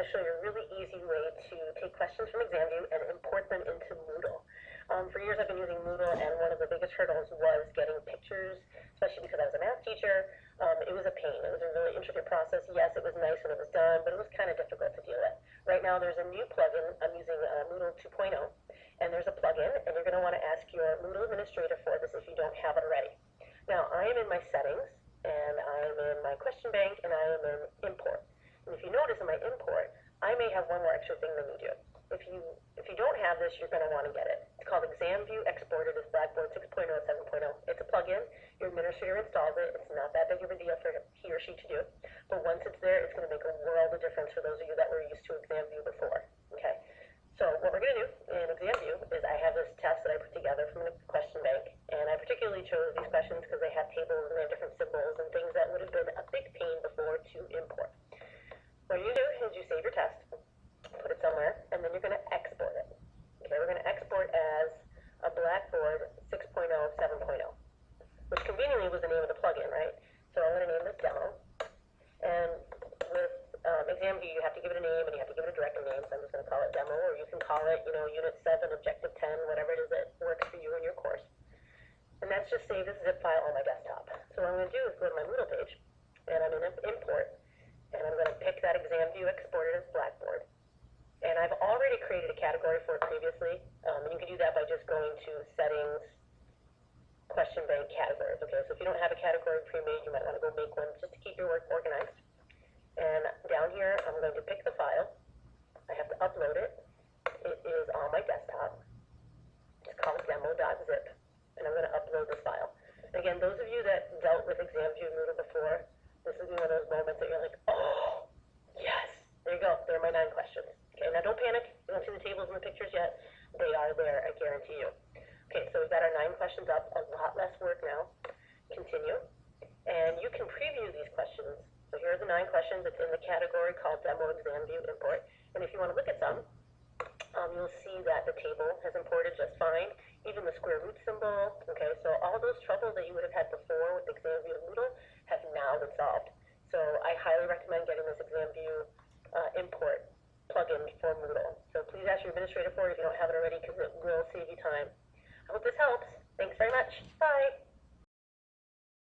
to show you a really easy way to take questions from Examview and import them into Moodle. For years I've been using Moodle, and one of the biggest hurdles was getting pictures, especially because I was a math teacher. It was a pain. It was a really intricate process. Yes, it was nice when it was done, but it was kind of difficult to deal with. Right now there's a new plugin. I'm using Moodle 2.0, and there's a plugin, and you're going to want to ask your Moodle administrator for this if you don't have it already. Now, I am in my settings, and I am in my question bank, and I am in import. And if you notice in my import, I may have one more extra thing than you do. If you don't have this, you're going to want to get it. It's called Examview exported as Blackboard 6.0, 7.0. It's a plugin. Your administrator installs it. It's not that big of a deal for he or she to do. But once it's there, it's going to make a world of difference for those of you that were used to Examview before. Okay. So what we're going to do in Examview is I have this test that I put together from the question bank. And I particularly chose these questions because they have tables and they have different symbols and things that would have been a big pain before to import. What you do is you save your test, put it somewhere, and then you're going to export it. Okay, we're going to export as a Blackboard 6.0, 7.0, which conveniently was the name of the plugin, right? So I'm going to name this demo. And with Examview, you have to give it a name and you have to give it a director name. So I'm just going to call it demo, or you can call it, Unit 7, Objective 10, whatever it is that works for you in your course. And that's just saved as a zip file on my desktop. So what I'm going to do is go to my Moodle page, and I'm going to import, and I'm going to pick that Examview exported as Blackboard. And I've already created a category for it previously, and you can do that by just going to Settings, Question Bank, Categories. Okay, so if you don't have a category pre-made, you might want to go make one just to keep your work organized. And down here, I'm going to pick the file. I have to upload it. It is on my desktop. It's called demo.zip, and I'm going to upload this file. Again, those of you that dealt with Examview Moodle before, this is one of those moments that you're like, oh, yes, there you go. There are my 9 questions. Okay, now don't panic. You don't see the tables and the pictures yet. They are there, I guarantee you. Okay, so we've got our 9 questions up. A lot less work now. Continue. And you can preview these questions. So here are the 9 questions. It's in the category called Demo Examview Import. And if you want to look at some, you'll see that the table has imported just fine. Even the square root symbol. Okay, so all those troubles that you would have had before with Examview and Moodle have now been solved. So I highly recommend getting this Examview import plugin for Moodle. So please ask your administrator for it if you don't have it already, because it will save you time. I hope this helps. Thanks very much. Bye.